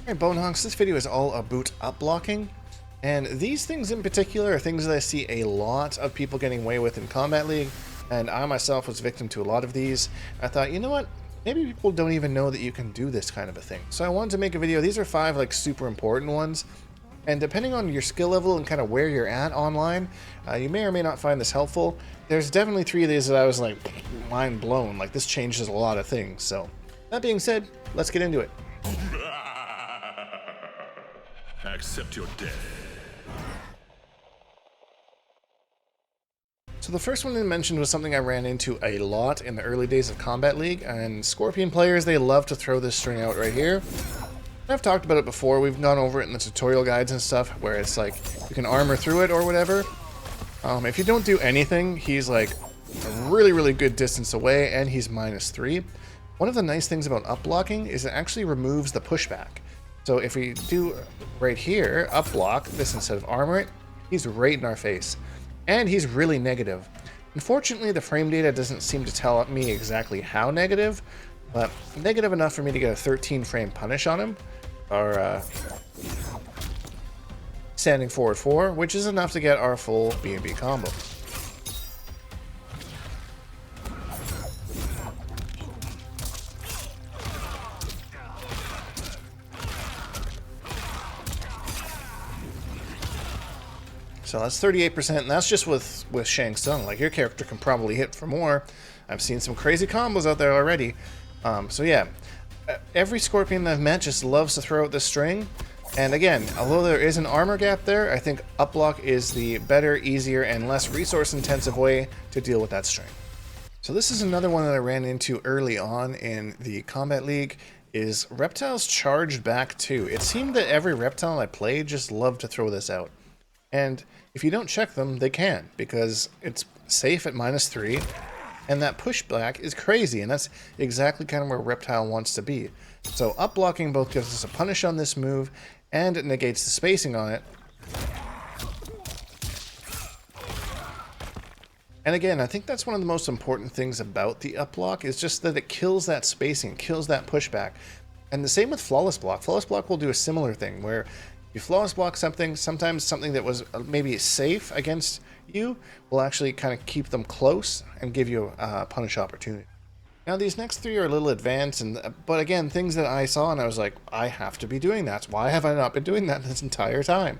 Alright, Bonehonks, this video is all about upblocking, and these things in particular are things that I see a lot of people getting away with in Kombat League, and I myself was victim to a lot of these. I thought, you know what, maybe people don't even know that you can do this kind of a thing. So I wanted to make a video. These are 5 like super important ones, and depending on your skill level and kind of where you're at online, you may or may not find this helpful. There's definitely 3 of these that I was like, mind blown, like this changes a lot of things. So that being said, let's get into it. Accept your death. So the first one I mentioned was something I ran into a lot in the early days of Kombat League, and Scorpion players, they love to throw this string out right here. I've talked about it before, we've gone over it in the tutorial guides and stuff, where it's like, you can armor through it or whatever. If you don't do anything, he's like a really good distance away, and he's -3. One of the nice things about upblocking is it actually removes the pushback. So if we do right here, upblock this instead of armor it, he's right in our face. And he's really negative. Unfortunately, the frame data doesn't seem to tell me exactly how negative, but negative enough for me to get a 13 frame punish on him, or standing forward 4, which is enough to get our full B&B combo. So that's 38%, and that's just with Shang Tsung. Like, your character can probably hit for more. I've seen some crazy combos out there already. So yeah, every Scorpion that I've met just loves to throw out this string. And again, although there is an armor gap there, I think Upblock is the better, easier, and less resource-intensive way to deal with that string. So this is another one that I ran into early on in the Kombat League, is Reptile's charged back 2. It seemed that every Reptile I played just loved to throw this out. And if you don't check them, they can, because it's safe at -3, and that pushback is crazy, and that's exactly kind of where Reptile wants to be. So upblocking both gives us a punish on this move, and it negates the spacing on it. And again, I think that's one of the most important things about the upblock, is just that it kills that spacing, kills that pushback. And the same with Flawless Block. Flawless Block will do a similar thing, where you flawless block something, sometimes something that was maybe safe against you will actually kind of keep them close and give you a punish opportunity. Now these next 3 are a little advanced, but again, things that I saw and I was like, I have to be doing that. Why have I not been doing that this entire time?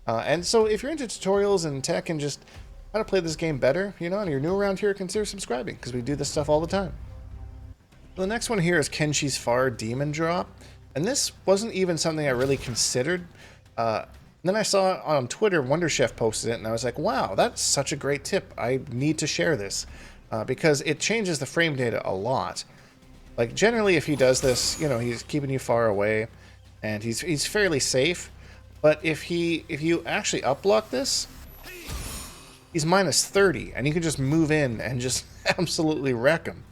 And so if you're into tutorials and tech and just how to play this game better, you know, and you're new around here, consider subscribing, because we do this stuff all the time. The next one here is Kenshi's Far Demon Drop, and this wasn't even something I really considered. Then I saw it on Twitter, Wonder Chef posted it, and I was like, wow, that's such a great tip. I need to share this, because it changes the frame data a lot. Like, generally, if he does this, you know, he's keeping you far away, and he's fairly safe. But if you actually upblock this, he's -30, and you can just move in and just absolutely wreck him.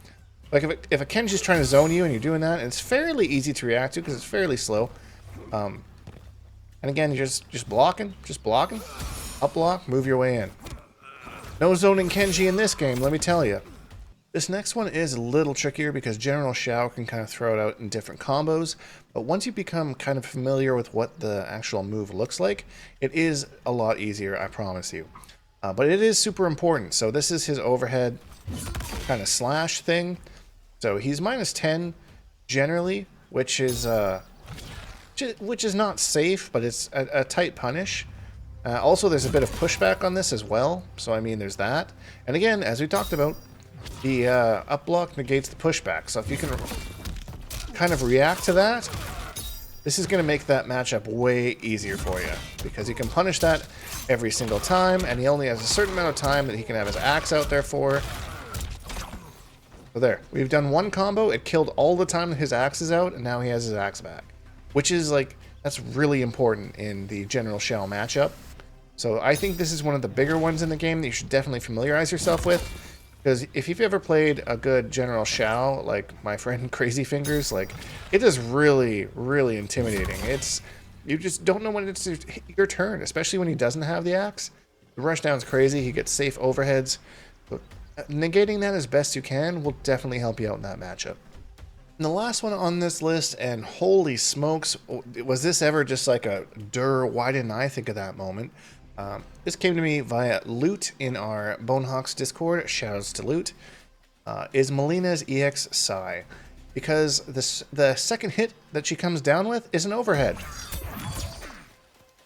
Like, if a Kenshi's trying to zone you and you're doing that, it's fairly easy to react to because it's fairly slow. And again, you're just blocking, upblock, move your way in. No zoning Kenshi in this game, let me tell you. This next one is a little trickier because General Shao can kind of throw it out in different combos, but once you become kind of familiar with what the actual move looks like, it is a lot easier, I promise you. But it is super important. So this is his overhead kind of slash thing. So he's -10 generally, which is not safe, but it's a tight punish. Also, there's a bit of pushback on this as well, so I mean, there's that. And again, as we talked about, the upblock negates the pushback, so if you can kind of react to that, this is going to make that matchup way easier for you, because you can punish that every single time, and he only has a certain amount of time that he can have his axe out there for. So there, we've done one combo, it killed all the time that his axe is out, and now he has his axe back. Which is like, that's really important in the General Shao matchup. So I think this is one of the bigger ones in the game that you should definitely familiarize yourself with. Because if you've ever played a good General Shao, like my friend Crazy Fingers, like, it is really intimidating. You just don't know when it's your turn, especially when he doesn't have the axe. The rushdown's crazy, he gets safe overheads. But negating that as best you can will definitely help you out in that matchup. And the last one on this list, and holy smokes, was this ever just like a why didn't I think of that moment? This came to me via Loot in our Bonehawks Discord, shoutouts to Loot, is Melina's EX Psy. Because the second hit that she comes down with is an overhead.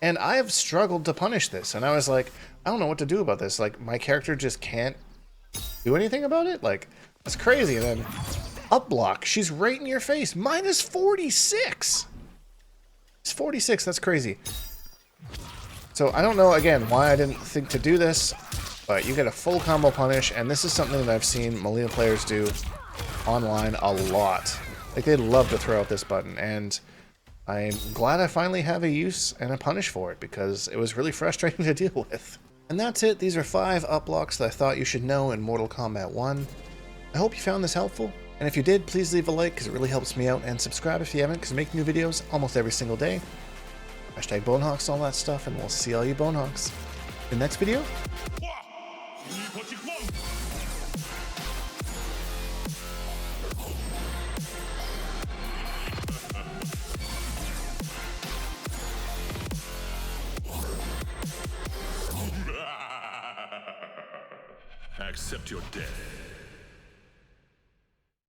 And I have struggled to punish this, and I was like, I don't know what to do about this. Like, my character just can't do anything about it? Like, that's crazy. And then Upblock, she's right in your face. Minus 46! It's 46, that's crazy. So I don't know, again, why I didn't think to do this, but you get a full combo punish, and this is something that I've seen Melina players do online a lot. Like, they love to throw out this button, and I'm glad I finally have a use and a punish for it, because it was really frustrating to deal with. And that's it. These are 5 upblocks that I thought you should know in Mortal Kombat 1. I hope you found this helpful, and if you did, please leave a like, because it really helps me out, and subscribe if you haven't, because I make new videos almost every single day. Hashtag Bonehawks, all that stuff, and we'll see all you Bonehawks in the next video. Accept your death.